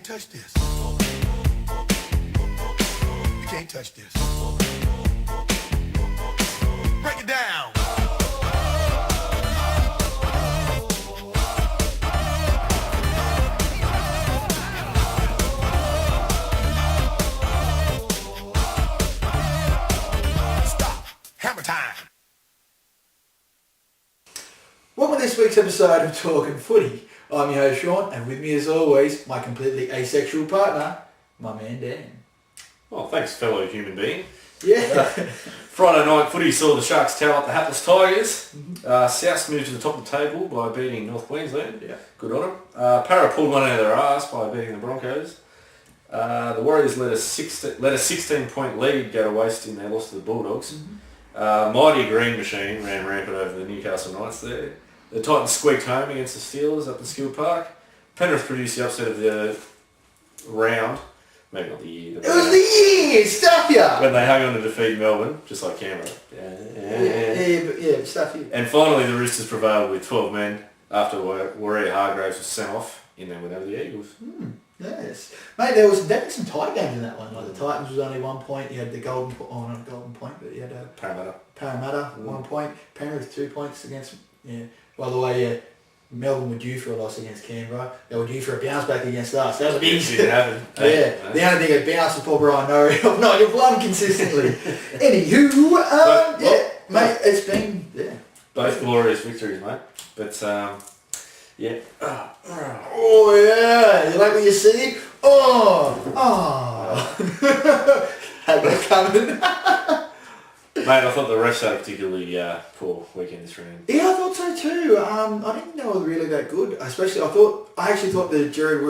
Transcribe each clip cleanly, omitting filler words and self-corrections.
touch this. You can't touch this. Break it down. Stop. Hammer time. Welcome to this week's episode of Talking Footy. I'm your host Sean, and with me as always, my completely asexual partner, my man Dan. Well, thanks, fellow human being. Yeah. Friday night footy saw the Sharks towel up the hapless Tigers. Souths moved to the top of the table by beating North Queensland. Yeah. Good on them. Para pulled one out of their arse by beating the Broncos. The Warriors let a 16-point lead go to waste in their loss to the Bulldogs. Mighty Green Machine ran rampant over the Newcastle Knights there. The Titans squeaked home against the Steelers up at Skill Park. Penrith produced the upset of the round. Maybe not the year. It was the year! Stuff ya! When they hung on to defeat Melbourne, just like Canberra. Yeah, stuff ya. And finally the Roosters prevailed with 12 men after Warrior Hargraves was sent off in their win over the Eagles. Yes. Mate, there was definitely some tight games in that one. Like the Titans was only 1 point, you had the not Golden Point, but you had Parramatta 1 point, Penrith 2 points against, by the way, Melbourne were due for a loss against Canberra. They were due for a bounce back against us. That was big. It didn't happen. The only thing that bounced was Paul Brian Norrie of not your blood consistently. Anywho, mate, it's been, both glorious victories, mate. But, Oh yeah, you like what you see? Had that coming. Mate, I thought the refs had a particularly poor weekend this round. Yeah, I thought so too. I didn't know it was really that good. Especially, I actually thought the Jared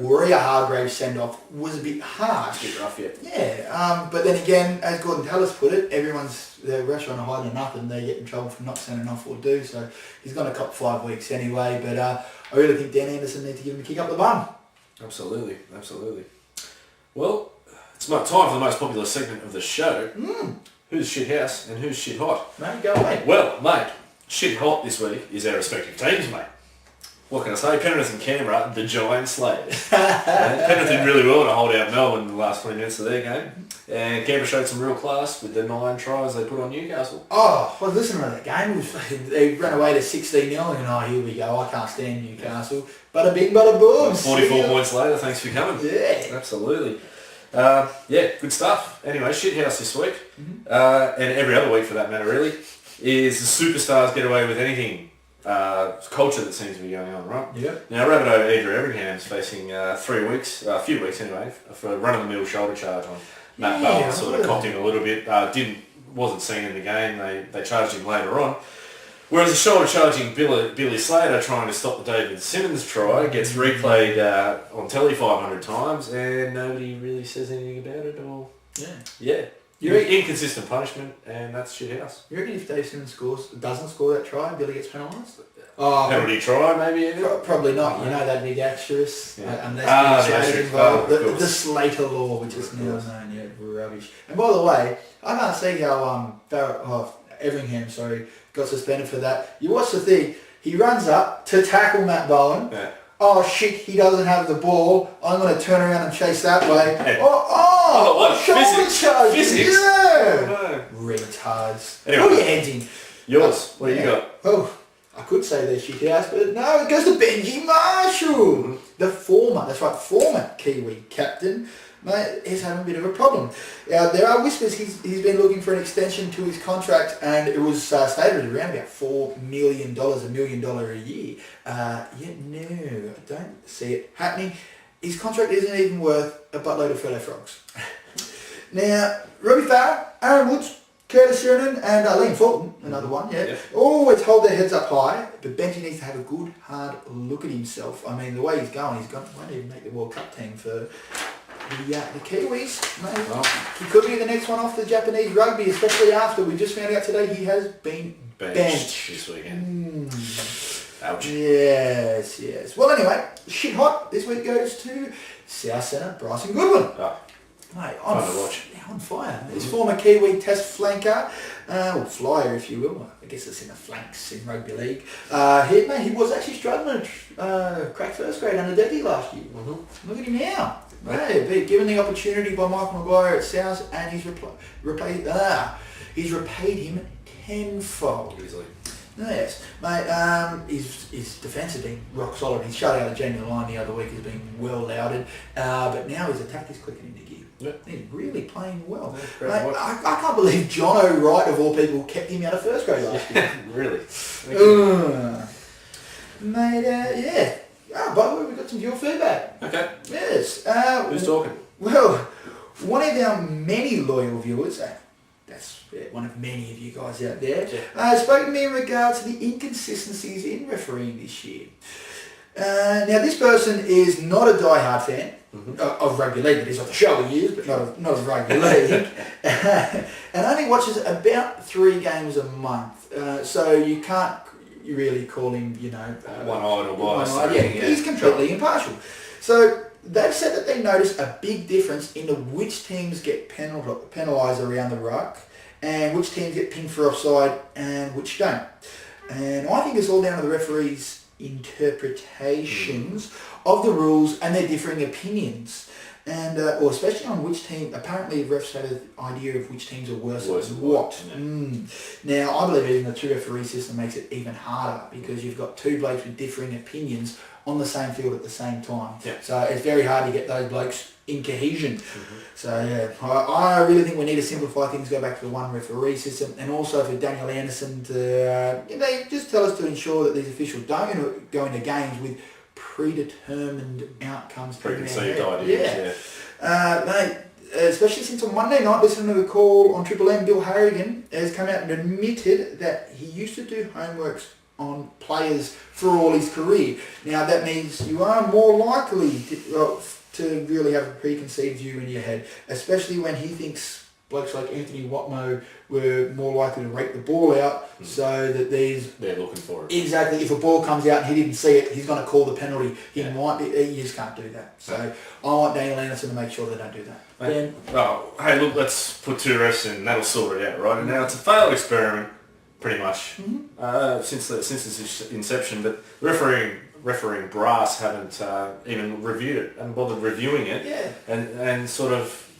Warrior-Hargraves send-off was a bit harsh. A bit rough, yeah. Yeah, but then again, as Gordon Tallis put it, the refs are on a hiding nothing. They get in trouble for not sending off or do. So he's going to cop 5 weeks anyway. But I really think Dan Anderson needs to give him a kick up the bum. Absolutely. Well, it's time for the most popular segment of the show. Who's shit house and who's shit hot? Mate, go away. Well, mate, shit hot this week is our respective teams, mate. What can I say? Penrith and Canberra, the Giant Slayers. Penrith did really well to hold out Melbourne in the last 20 minutes of their game. And Canberra showed some real class with the 9 tries they put on Newcastle. Oh, well, listen to that game. They ran away to 16-0 and here we go. I can't stand Newcastle. Bada bing, bada boom. 44 points later, thanks for coming. Yeah. Absolutely. Good stuff. Anyway, shithouse this week, and every other week for that matter really, is the superstars get away with anything culture that seems to be going on, right? Yeah. Now, Rabbitoh Andrew Everingham is facing a few weeks anyway, for a run-of-the-mill shoulder charge on Matt Bell. Sort of cocked him a little bit, wasn't seen in the game, they charged him later on. Whereas the shoulder charging Billy Slater trying to stop the David Simmons try gets replayed on telly 500 times and nobody really says anything about it or... Yeah. Inconsistent punishment and that's shit house. You reckon if Dave Simmons doesn't score that try, Billy gets penalised? Penalty try maybe even? Probably not. You know that big asterisk, unless Slater's involved. The Slater law, which is now known, rubbish. And by the way, I can't see how Everingham, got suspended for that. You watch the thing, he runs up to tackle Matt Bowen. Yeah. Oh shit, he doesn't have the ball. I'm going to turn around and chase that way. Yeah. Shoulder charge. Physics. Yeah. No. Retards. Anyway, Who are you heading? Yours. What do you got? Oh, I could say they're shit house, but no, it goes to Benji Marshall. The former Kiwi captain. Mate, he's having a bit of a problem. There are whispers he's been looking for an extension to his contract, and it was stated around about $4 million, $1 million a year. No, I don't see it happening. His contract isn't even worth a buttload of fellow frogs. Now, Robbie Farah, Aaron Woods, Curtis Sheridan, and Liam Fulton, another one, always hold their heads up high, but Benji needs to have a good, hard look at himself. I mean, the way he's going, won't even make the World Cup team for... The Kiwis, mate. Oh. He could be the next one off the Japanese rugby, especially after we just found out today he has been benched this weekend. Ouch. Yes. Well, anyway, shit hot this week goes to South Centre Bryson Goodwin. Mate, Fun to watch. On fire. His former Kiwi Test flanker, or flyer if you will, I guess it's in the flanks in rugby league. He was actually struggling to crack first grade under Decky last year. Mm-hmm. Look at him now. Mate, given the opportunity by Michael Maguire at South, and he's repaid him tenfold. Easily. Yes, mate, his defence has been rock solid. His shutout of Genuine Line the other week has been well lauded, but now his attack is clicking into gear. Yep. He's really playing well. Yeah, mate, I can't believe John O'Wright, of all people, kept him out of first grade last year. Really? Mate, yeah. By the way, we've got some viewer feedback. Okay. Yes. Who's talking? Well, one of our many loyal viewers, that's one of many of you guys out there, spoke to me in regards to the inconsistencies in refereeing this year. Now, this person is not a die-hard fan of rugby league, that is of the show he is, but not of rugby league, and only watches about 3 games a month. So you can't really call him, one-eyed or biased. Yeah, he's completely impartial. So they've said that they notice a big difference in which teams get penalised around the ruck and which teams get pinged for offside and which don't. And I think it's all down to the referees' interpretations of the rules and their differing opinions. And or especially on which team, apparently refs have an idea of which teams are worse than what. Yeah. Now, I believe even the 2 referee system makes it even harder because you've got 2 blokes with differing opinions on the same field at the same time. Yeah. So it's very hard to get those blokes in cohesion. So yeah, I really think we need to simplify things, go back to the 1 referee system, and also for Daniel Anderson to just tell us to ensure that these officials don't go into games with predetermined outcomes. Preconceived ideas, mate, especially since on Monday night, listening to the call on Triple M, Bill Harrigan has come out and admitted that he used to do homeworks on players for all his career. Now that means you are more likely to really have a preconceived view in your head, especially when he thinks blokes like Anthony Watmo were more likely to rake the ball out so that they're looking for it. Exactly. If a ball comes out and he didn't see it, he's going to call the penalty. He just can't do that. So I want Daniel Anderson to make sure they don't do that. Hey, look, let's put 2 refs in, that'll sort it out, right? And now it's a failed experiment, pretty much, since its inception, but refereeing brass haven't even reviewed it and bothered reviewing it, and sort of,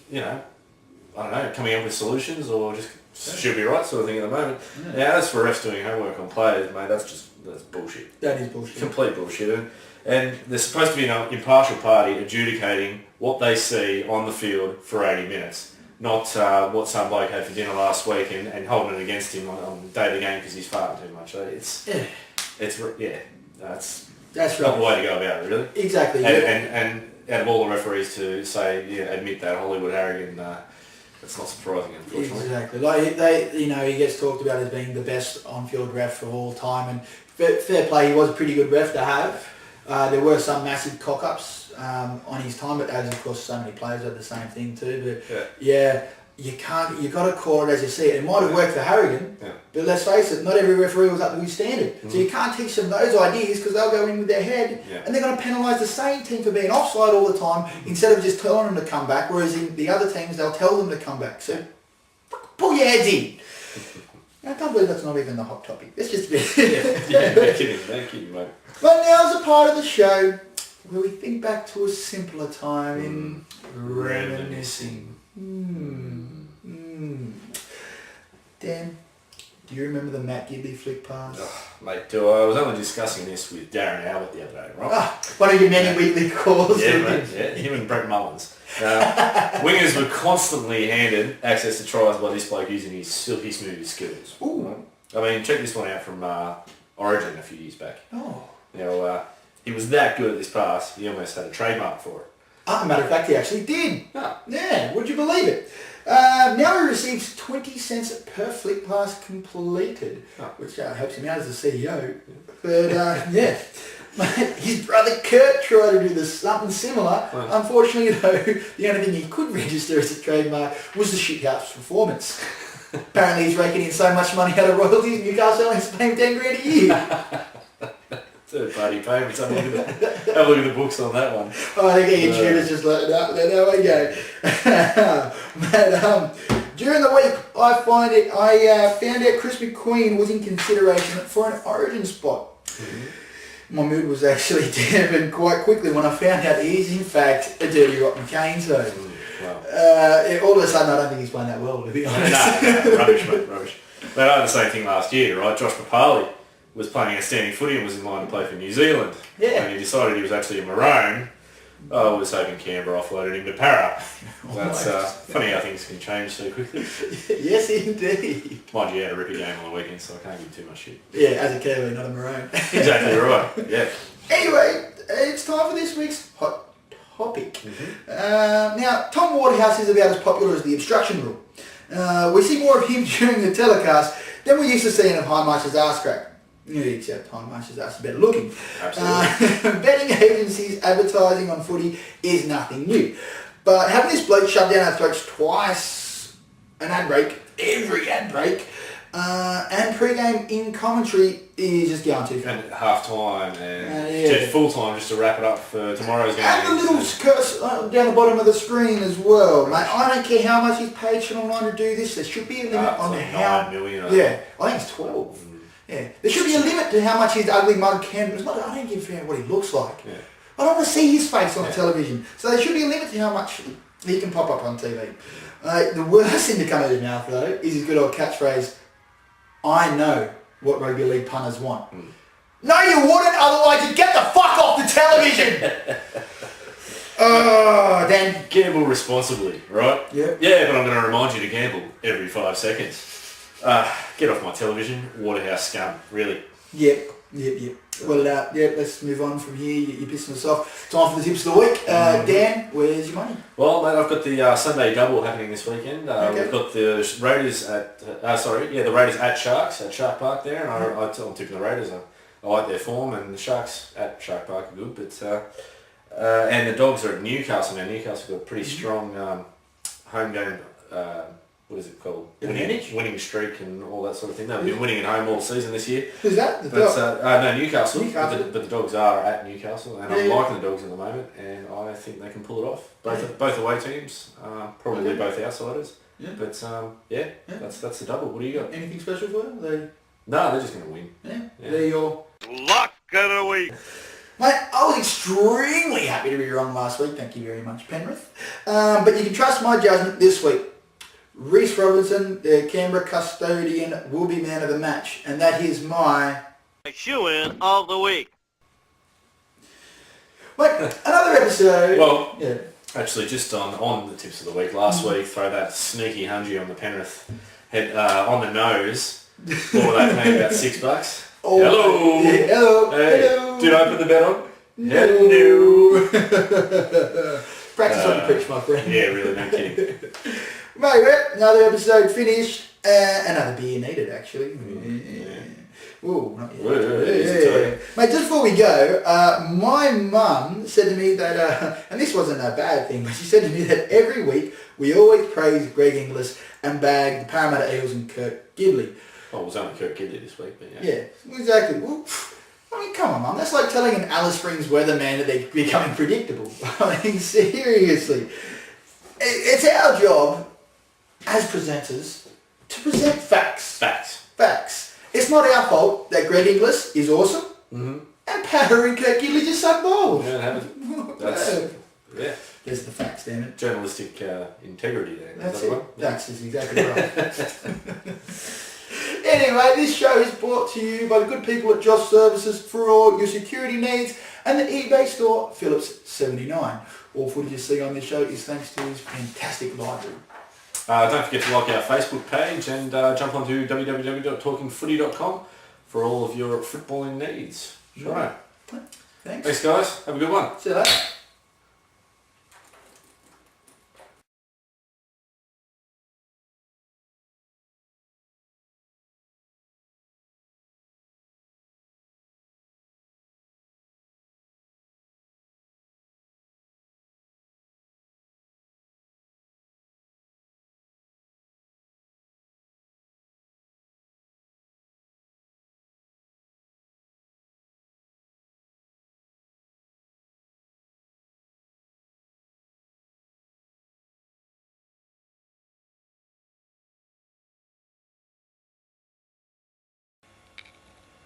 I don't know, coming up with solutions or just should be right sort of thing at the moment. Now, as for refs doing homework on players, mate, that's bullshit. That is bullshit. Complete bullshit. And they're supposed to be an impartial party adjudicating what they see on the field for 80 minutes, not what some bloke had for dinner last week and holding it against him on the day of the game because he's farting too much. So that's not the way to go about it, really. Exactly. And out of all the referees to say, admit that, Hollywood Harrigan, it's not surprising, unfortunately. Exactly. Like he gets talked about as being the best on-field ref of all time, and fair play, he was a pretty good ref to have. There were some massive cock-ups on his time, but as of course so many players had the same thing too. But you got to call it as you see it. It might have worked for Harrigan, but let's face it, not every referee was up to his standard. So you can't teach them those ideas because they'll go in with their head and they're going to penalise the same team for being offside all the time instead of just telling them to come back, whereas in the other teams they'll tell them to come back. So pull your heads in. I can't believe that's not even the hot topic. It's just a bit... Thank you, mate. But now's a part of the show where we think back to a simpler time in reminiscing. Dan, do you remember the Matt Gidley flick pass? Mate, I was only discussing this with Darren Albert the other day, right? One of your many weekly calls. Him and Brett Mullins. Wingers were constantly handed access to tries by this bloke using his silky smooth skills. Ooh. I mean, check this one out from Origin a few years back. He was that good at this pass, he almost had a trademark for it. As a matter of fact, he actually did. Yeah, would you believe it? Now he receives 20 cents per flick pass completed, which helps him out as the CEO. But his brother Kurt tried to do something similar. Unfortunately, though, the only thing he could register as a trademark was the shithouse performance. Apparently, he's raking in so much money out of royalties, Newcastle only paying 10 grand a year. third-party payments. Have a look at the books on that one. Oh, I think YouTubers just let it up. There we go. But during the week, I found out Chris McQueen was in consideration for an Origin spot. My mood was actually dampened quite quickly when I found out he is in fact a dirty rotten cane zone. Wow. All of a sudden, I don't think he's playing that well, to be honest. No, rubbish, mate, rubbish. They had the same thing last year, right? Josh Papali was playing outstanding footy and was in line to play for New Zealand. Yeah. When he decided he was actually a Maroon, I was hoping Canberra offloaded him to Para. That's funny how things can change so quickly. Yes, indeed. Mind you, he had a rippy game on the weekend, so I can't give too much shit. Yeah, as a Kiwi, not a Maroon. Exactly right, yeah. Anyway, it's time for this week's hot topic. Now, Tom Waterhouse is about as popular as the obstruction rule. We see more of him during the telecast than we used to see of Hindmarsh's ass crack. Yeah, except Hindmarsh's ass is better looking. Absolutely. Betting agencies advertising on footy is nothing new. But having this bloke shoved down our throats twice, an ad break, every ad break, and pre-game in commentary is just going too far. And half-time and full-time just to wrap it up for tomorrow's game. And the little curse down the bottom of the screen as well, mate. I don't care how much he's paid Channel 9 to do this. There should be a limit on how... 9 million. Yeah, I think it's 12. Yeah, there should be a limit to how much his ugly mug can... I don't give a fuck what he looks like. Yeah. I don't want to see his face on television. So there should be a limit to how much he can pop up on TV. The worst thing to come out of his mouth, though, is his good old catchphrase, I know what rugby league punters want. No, you wouldn't, otherwise you'd get the fuck off the television! Oh, Dan. Gamble responsibly, right? Yeah. Yeah, but I'm going to remind you to gamble every 5 seconds. Get off my television, Waterhouse scum, really. Yep. Well, let's move on from here. You're pissing us off. Time for the tips of the week. Dan, where's your money? Well, mate, I've got the Sunday double happening this weekend. We've got the Raiders at, the Raiders at Sharks, at Shark Park there, and I'm tipping the Raiders. I like their form, and the Sharks at Shark Park are good, but, and the Dogs are at Newcastle now. Newcastle got a pretty strong home game, what is it called? Winning streak and all that sort of thing. They've been winning at home all season this year. Who's that? No, Newcastle. But the Dogs are at Newcastle, and I'm liking the Dogs at the moment, and I think they can pull it off. Both away teams, probably both outsiders. Yeah. But that's the double. What do you got? Anything special for them? No, they're just going to win. Yeah. They're your Luck of the week. Mate, I was extremely happy to be wrong last week. Thank you very much, Penrith. But you can trust my judgment this week. Reece Robinson, the Canberra custodian, will be man of the match, and that is my shoe-in of the week. Mate, another episode. Well, actually, just on the tips of the week, last week, throw that sneaky hungy on the Penrith head on the nose. What were they paying? About $6? Oh, hello. Yeah, hello. Hey, hello. Did I put the bet on? No. Practice on the pitch, my friend. Yeah, really, no kidding. Mate, another episode finished. Another beer needed, actually. Ooh, not yet. Mate, just before we go, my mum said to me that, and this wasn't a bad thing, but she said to me that every week we always praise Greg Inglis and bag the Parramatta Eels and Kurt Gidley. Oh, it was only Kurt Gidley this week, but yeah. Yeah, exactly. Well, I mean, come on, Mum. That's like telling an Alice Springs weatherman that they're becoming predictable. I mean, seriously. It's our job as presenters to present facts. Facts. It's not our fault that Greg Inglis is awesome and Patter and Kurt Gidley just suck balls. Yeah, that's, There's the facts, damn it. Journalistic integrity there. That's it. That's exactly right. Anyway, this show is brought to you by the good people at Josh Services for all your security needs and the eBay store Phillips 79. All footage you see on this show is thanks to his fantastic library. Don't forget to like our Facebook page and jump onto www.talkingfooty.com for all of your footballing needs. Right. Thanks guys. Have a good one. See you later.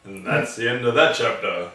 And that's the end of that chapter.